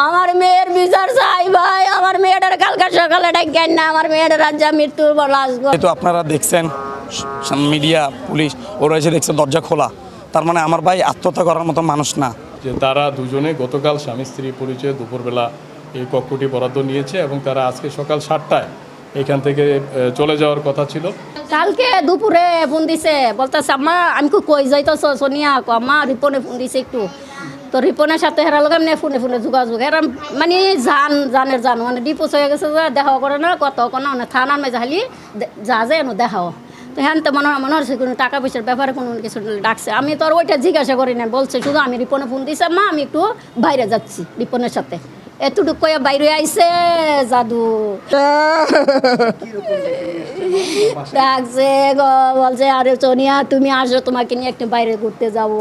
আমার মেয়ের বিচার চাই ভাই। আমার মেয়েটার কালকে সকালে ডাকেন না, আমার মেয়েটার আজ মৃত্যুর লাশ। তো আপনারা দেখছেন মিডিয়া পুলিশ ওরা এসে দেখছে দরজা খোলা, তার মানে আমার ভাই আত্মহত্যা করার মতো মানুষ না। যে তারা দুজনে গতকাল স্বামী স্ত্রী পরিচয়ে দুপুরবেলা এই কক্ষটি বরাদ্দ নিয়েছে এবং তারা আজকে সকাল 7টায় এখান থেকে চলে যাওয়ার কথা ছিল। কালকে দুপুরে ফোন দিছে, বলতেছে আম্মা আমি কই যাইতেছ সোনিয়া, আম্মা রিপনে ফোন দিছে একটু, তো রিপনের সাথে হেরা লোক এমনি ফোনে ফোনে যোগাযোগ, এরা মানে জানের মানে ডিপোজ হয়ে গেছে যে দেখাও করে না, কত কোনো থানার মেজা খালি যা যায় এনে দেখাও। তো হ্যাঁ তো মনে হচ্ছে কোনো টাকা পয়সার ব্যাপারে কোনো কিছু ডাকছে। আমি তো আর ওইটা জিজ্ঞাসা করি না, বলছে শুধু আমি রিপনে ফোন দিছে মা আমি একটু বাইরে যাচ্ছি রিপনের সাথে, এতটুকু কয়ে বাইরে আইছে জাদু ডাকছে বলছে আরে সোনিয়া তুমি আসো, তোমাকে নিয়ে একটু বাইরে ঘুরতে যাব,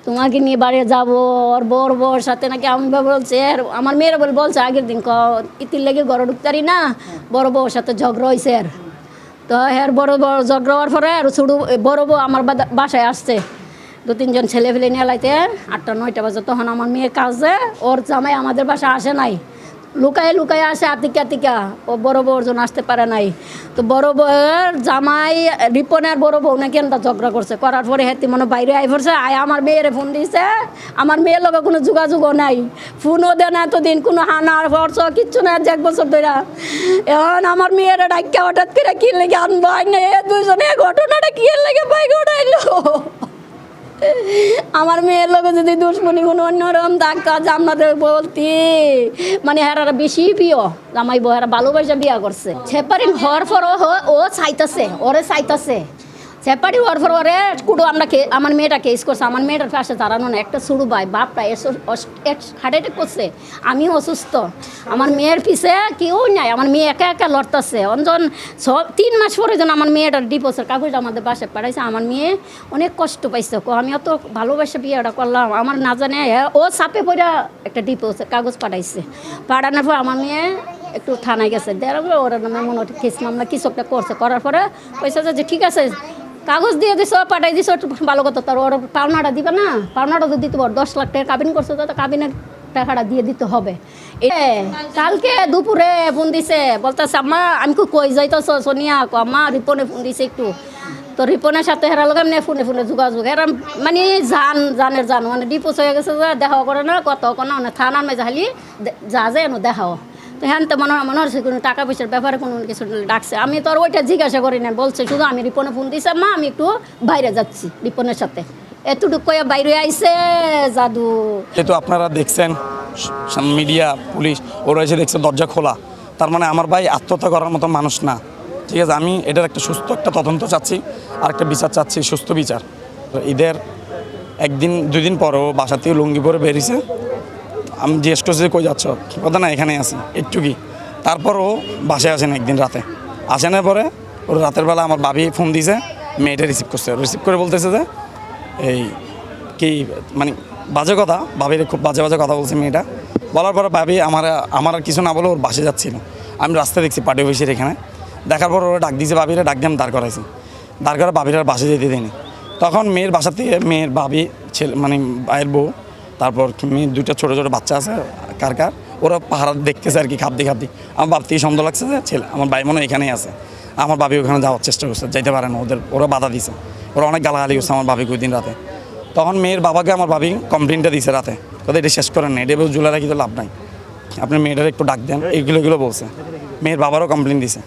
তোমাকে নিয়ে বাইরে যাব। ওর বর সাথে নাকি আমি বলছে, আমার মেয়েরা বলছে আগের দিন ইতির লেগে ঘরে ঢুকতারি না, বড় বউর সাথে ঝগড়া হয়েছে। তো এর বড় ঝগড়া হওয়ার পরে আর ছোটো বড় বউ আমার বাসায় আসছে, 2-3 ছেলে ফেলে নিয়ে লাইতে 8টা-9টা বাজে। তখন আমার মেয়ে কাজে, ওর জামাই আমাদের বাসায় আসে নাই, লুকায় আসে আতিকা, ও বড় বউর জন্য আসতে পারে নাই। তো বড় বউয়ের জামাই রিপনের বড় বউ নাকি একটা ঝগড়া করছে, করার পরে হেতি মনে বাইরে আই পড়ছে, আমার মেয়েরে ফোন দিছে। আমার মেয়ের লগে কোনো যোগাযোগও নাই, ফোনও দেয় না এতদিন, কোনো হানার ফর্স কিচ্ছু না, 1 বছর ধরে। এখন আমার মেয়েরা ডাক্কা হঠাৎ করে কি লেগে আনবো না, দুজনে ঘটনাটা কি লেগে বাইকে উঠাইলো। আমার মেয়ের লোক যদি দুশ্মনী কোনো অন্যরকম থাকতো আজ আপনাদের বলতি, মানে হেরা বেশি প্রিয় জামাই বউ, হেরা ভালোবাসা বিয়া করছে। সেপারিং হওয়ার পর ও চাইতেছে, ওরে চাইতেছে সেপারি হওয়ার পর ওরে কুটো আমরা আমার মেয়েটা কেস করছে। আমার মেয়েটার পাশে দাঁড়ানো না, একটা শুরু ভাই বাপটা হার্ট অ্যাটাক করছে, আমি অসুস্থ, আমার মেয়ের পিছে কেউ নাই, আমার মেয়ে একা লড়তেছে। অঞ্জন 3 মাস পরে যেন আমার মেয়েটার ডিভোর্সের কাগজটা আমাদের বাসায় পাঠাইছে। আমার মেয়ে অনেক কষ্ট পাইছে, আমি অত ভালোবাসা বিয়েটা করলাম, আমার না জানে ও চাপে পড়ে একটা ডিভোর্সের কাগজ পাঠাইছে। পাঠানোর পর আমার মেয়ে একটু থানায় গেছে, দেওয়ার ওরা নামে মনে হয় কেস মামলা কিছু একটা করছে, করার পরে পয়সা যে ঠিক আছে কাগজ দিয়ে দিস, পাঠাই দিস, ভালো কথা। তার ওর পাওনাটা দিবে না, পাওনাটা তো দিতে পারো, 10 লাখ টাকা কাবিন করছে, তো কাবিনের টাকাটা দিয়ে দিতে হবে। কালকে দুপুরে ফোন দিছে, বলতেছে আম্মা আমি কই যাইতেছ সোনিয়া, আম্মা রিপনে ফোন দিছে একটু, তো রিপনের সাথে হেরা লোক এমনি ফোনে ফোনে যোগাযোগ, এরা মানে জানের মানে ডিপোজ হয়ে গেছে যে দেখাও করে না, কত কোনো থানার মেজা খালি যা যায় এনে দেখাও। তো হ্যাঁ তো মনে হচ্ছে কোনো টাকা পয়সার ব্যাপারে কোনো কিছু ডাকছে। আমি তো আর ওইটা জিজ্ঞাসা করি না, বলছে শুধু আমি রিপনে ফোন দিছে মা আমি একটু বাইরে যাচ্ছি রিপনের সাথে, এতটুকু কয়ে বাইরে আইছে জাদু। তো আপনারা দেখছেন মিডিয়া পুলিশ ওরা এসে দেখছে দরজা খোলা, তার মানে আমার ভাই আত্মহত্যা করার মতো মানুষ না। ঠিক আছে, আমি এটার একটা সুস্থ একটা তদন্ত চাচ্ছি, আর একটা বিচার চাচ্ছি, সুস্থ বিচার। তো ঈদের 1-2 দিন পরও বাসা থেকে লুঙ্গি পরে বেরিয়েছে, আমি জিজ্ঞেস করছি যে কই যাচ্ছ, কথা না এখানে আছি একটু কি। তারপরও বাসায় আসেন, একদিন রাতে আসেনের পরে ওর রাতের বেলা আমার ভাবি ফোন দিয়েছে, মেয়েটা রিসিভ করছে, রিসিভ করে বলতেছে যে এই কি মানে বাজে কথা, ভাবির খুব বাজে কথা বলছে মেয়েটা। বলার পরে ভাবি আমার আর কিছু না বলে ওর বাসে যাচ্ছিল, আমি রাস্তায় দেখছি পার্টি অফিসের এখানে, দেখার পর ওরা ডাক দিয়েছে, ভাবিরা ডাক দিয়ে আমি দাঁড় করাইছি, দাঁড় করে ভাবির আর বাসে যেতে দিইনি। তখন মেয়ের বাসা থেকে মেয়ের ভাবি ছেলে মানে ভাইয়ের বউ, তারপর মেয়ের 2টা ছোটো বাচ্চা আছে কার ওরা পাহাড় দেখতেছে আর কি, খাপদি আমার বাপ থেকে সন্দেহ লাগছে যে ছেলে আমার ভাই মনে এখানেই আছে। আমার ভাবি ওখানে যাওয়ার চেষ্টা করছে, যাইতে পারে না, ওরা বাধা দিছে, ওরা অনেক গালাগালি করছে আমার ভাবিকে ওই দিন রাতে। তখন মেয়ের বাবাকে আমার ভাবি কমপ্লেনটা দিছে রাতে, কথা এটা শেষ করেন না, এটা জুলে রাখি তো লাভ নাই, আপনি মেয়েটার একটু ডাক দেন, এগুলো বলছে। মেয়ের বাবারও কমপ্লেন দিছে,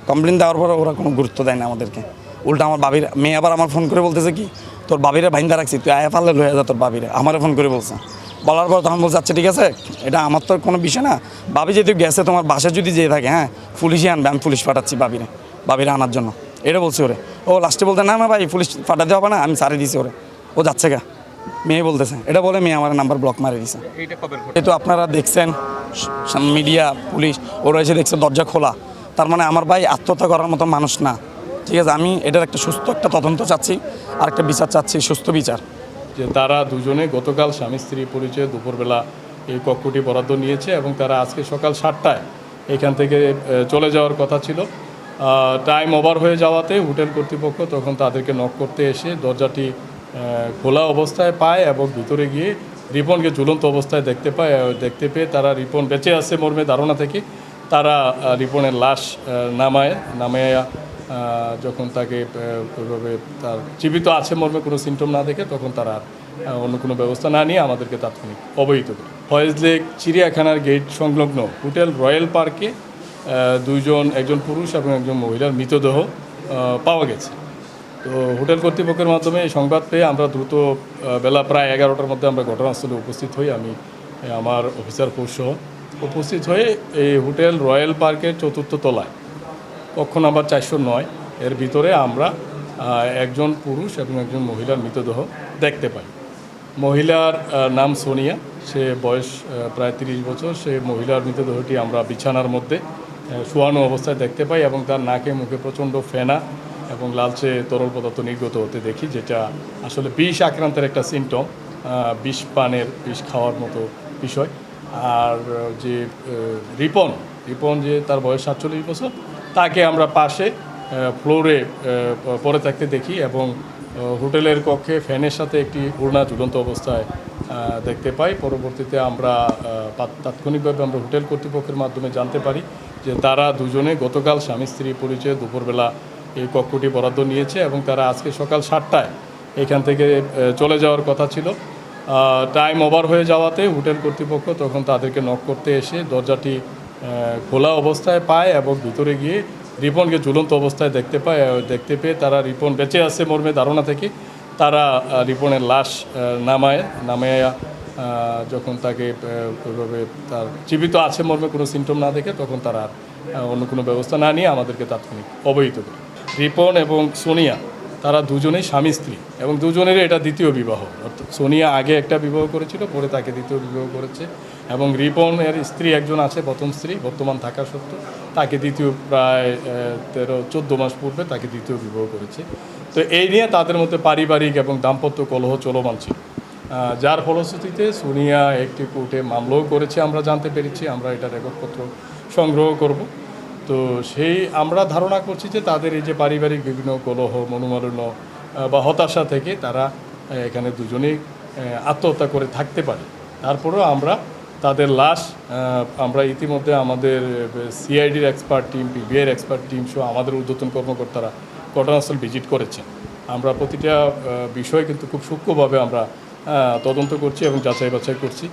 কমপ্লেন দেওয়ার পরে ওরা কোনো গুরুত্ব দেয় না আমাদেরকে, উল্টা আমার ভাবির মেয়ে আবার আমার ফোন করে বলতেছে কি তোর ভাবিরে ভাইন্দা রাখছি, তুই আয়া পারলে লয়ে যা তোর ভাবিরে, আমারও ফোন করে বলছে। বলার পর তখন বলছে আচ্ছা ঠিক আছে, এটা আমার তো কোনো বিষয় না, ভাবি যেহেতু গেছে তোমার বাসায় যদি যেয়ে থাকে, হ্যাঁ পুলিশই আনবে, আমি পুলিশ পাঠাচ্ছি ভাবিরে আনার জন্য, এটা বলছে ওরে। ও লাস্টে বলতে না ভাই পুলিশ পাঠাতে হবে না, আমি সারি দিছি ওরে, ও যাচ্ছে গা, মেয়ে বলতেছে এটা বলে মেয়ে আমার নাম্বার ব্লক মারে দিছে। তো আপনারা দেখছেন মিডিয়া পুলিশ ওরা এসে দেখছে দরজা খোলা, তার মানে আমার ভাই আত্মহত্যা করার মতো মানুষ না। ঠিক আছে, আমি এটার একটা সুস্থ একটা তদন্ত চাচ্ছি, আর একটা বিচার চাচ্ছি, সুস্থ বিচার। যে তারা দুজনে গতকাল স্বামী স্ত্রী পরিচয়ে দুপুরবেলা এই কক্ষটি বরাদ্দ নিয়েছে এবং তারা আজকে সকাল 7টায় এখান থেকে চলে যাওয়ার কথা ছিল। টাইম ওভার হয়ে যাওয়াতে হোটেল কর্তৃপক্ষ তখন তাদেরকে নক করতে এসে দরজাটি খোলা অবস্থায় পায় এবং ভিতরে গিয়ে রিপনকে ঝুলন্ত অবস্থায় দেখতে পেয়ে তারা রিপন বেঁচে আছে মর্মে ধারণা থেকে তারা রিপনের লাশ নামায় যখন তাকে ওইভাবে তার জীবিত আছে মর্মে কোনো সিমটম না দেখে তখন তারা অন্য কোনো ব্যবস্থা না নিয়ে আমাদেরকে তাৎক্ষণিক অবহিত করে। ফয়েজ লেক চিড়িয়াখানার গেট সংলগ্ন হোটেল রয়্যাল পার্কে একজন পুরুষ এবং একজন মহিলার মৃতদেহ পাওয়া গেছে। তো হোটেল কর্তৃপক্ষের মাধ্যমে এই সংবাদ পেয়ে আমরা দ্রুত বেলা প্রায় 11টার মধ্যে আমরা ঘটনাস্থলে উপস্থিত হই। আমি আমার অফিসার ফোর্স সহ উপস্থিত হয়ে এই হোটেল রয়্যাল পার্কের 4র্থ তলায় কক্ষ নাম্বার 409 এর ভিতরে আমরা একজন পুরুষ এবং একজন মহিলার মৃতদেহ দেখতে পাই। মহিলার নাম সোনিয়া, সে বয়স প্রায় 30 বছর। সে মহিলার মৃতদেহটি আমরা বিছানার মধ্যে শোয়ানো অবস্থায় দেখতে পাই এবং তার নাকে মুখে প্রচণ্ড ফেনা এবং লালচে তরল পদার্থ নির্গত হতে দেখি, যেটা আসলে বিষ আক্রান্তের একটা সিমটম, বিষ খাওয়ার মতো বিষয়। আর যে রিপন যে তার বয়স 47 বছর, তাকে আমরা পাশে ফ্লোরে পড়ে থাকতে দেখি এবং হোটেলের কক্ষে ফ্যানের সাথে একটি ওড়না ঝুলন্ত অবস্থায় দেখতে পাই। পরবর্তীতে আমরা তাৎক্ষণিকভাবে আমরা হোটেল কর্তৃপক্ষের মাধ্যমে জানতে পারি যে তারা দুজনে গতকাল স্বামী স্ত্রী পরিচয়ে দুপুরবেলা এই কক্ষটি বরাদ্দ নিয়েছে এবং তারা আজকে সকাল 7টায় এখান থেকে চলে যাওয়ার কথা ছিল। টাইম ওভার হয়ে যাওয়াতে হোটেল কর্তৃপক্ষ তখন তাদেরকে নক করতে এসে দরজাটি খোলা অবস্থায় পায় এবং ভিতরে গিয়ে রিপনকে ঝুলন্ত অবস্থায় দেখতে পেয়ে তারা রিপন বেঁচে আছে মর্মে ধারণা থেকে তারা রিপনের লাশ নামায় যখন তাকে ওইভাবে তার জীবিত আছে মর্মে কোনো সিমটম না দেখে তখন তারা অন্য কোনো ব্যবস্থা না নিয়ে আমাদেরকে তাৎক্ষণিক অবহিত করে। রিপন এবং সোনিয়া তারা দুজনেই স্বামী স্ত্রী এবং দুজনেরই এটা দ্বিতীয় বিবাহ। সোনিয়া আগে একটা বিবাহ করেছিল, পরে তাকে দ্বিতীয় বিবাহ করেছে এবং রিপনের স্ত্রী একজন আছে, প্রথম স্ত্রী বর্তমান থাকা সত্ত্বেও তাকে দ্বিতীয় প্রায় 13-14 মাস পূর্বে তাকে দ্বিতীয় বিবাহ করেছে। তো এই নিয়ে তাদের মধ্যে পারিবারিক এবং দাম্পত্য কলহ চলমান ছিল, যার ফলশ্রুতিতে সোনিয়া একটি কোর্টে মামলাও করেছে আমরা জানতে পেরেছি। আমরা এটা রেকর্ডপত্র সংগ্রহ করব। তো আমরা ধারণা করছি যে তাদের এই যে পারিবারিক বিভিন্ন কলহ, মনোমালিন্য বা হতাশা থেকে তারা এখানে দুজনেই আত্মহত্যা করে থাকতে পারে। তারপরেও আমরা তাদের লাশ আমরা ইতিমধ্যে আমাদের সিআইডির এক্সপার্ট টিম, পিবিআইয়ের এক্সপার্ট টিম সহ আমাদের ঊর্ধ্বতন কর্মকর্তারা ঘটনাস্থল ভিজিট করেছেন। আমরা প্রতিটা বিষয় কিন্তু খুব সূক্ষ্মভাবে আমরা তদন্ত করছি এবং যাচাই বাছাই করছি।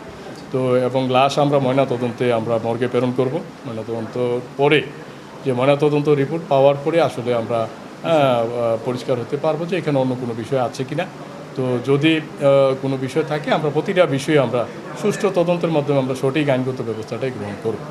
তো এবং লাশ আমরা ময়নাতদন্তে আমরা মর্গে প্রেরণ করব। ময়নাতদন্ত পরে যে ময়নাতদন্ত রিপোর্ট পাওয়ার পরে আসলে আমরা পরিষ্কার হতে পারবো যে এখানে অন্য কোনো বিষয় আছে কিনা। তো যদি কোনো বিষয় থাকে আমরা প্রতিটা বিষয়ে আমরা সুষ্ঠু তদন্তের মাধ্যমে আমরা সঠিক আইনগত ব্যবস্থাটাই গ্রহণ করব।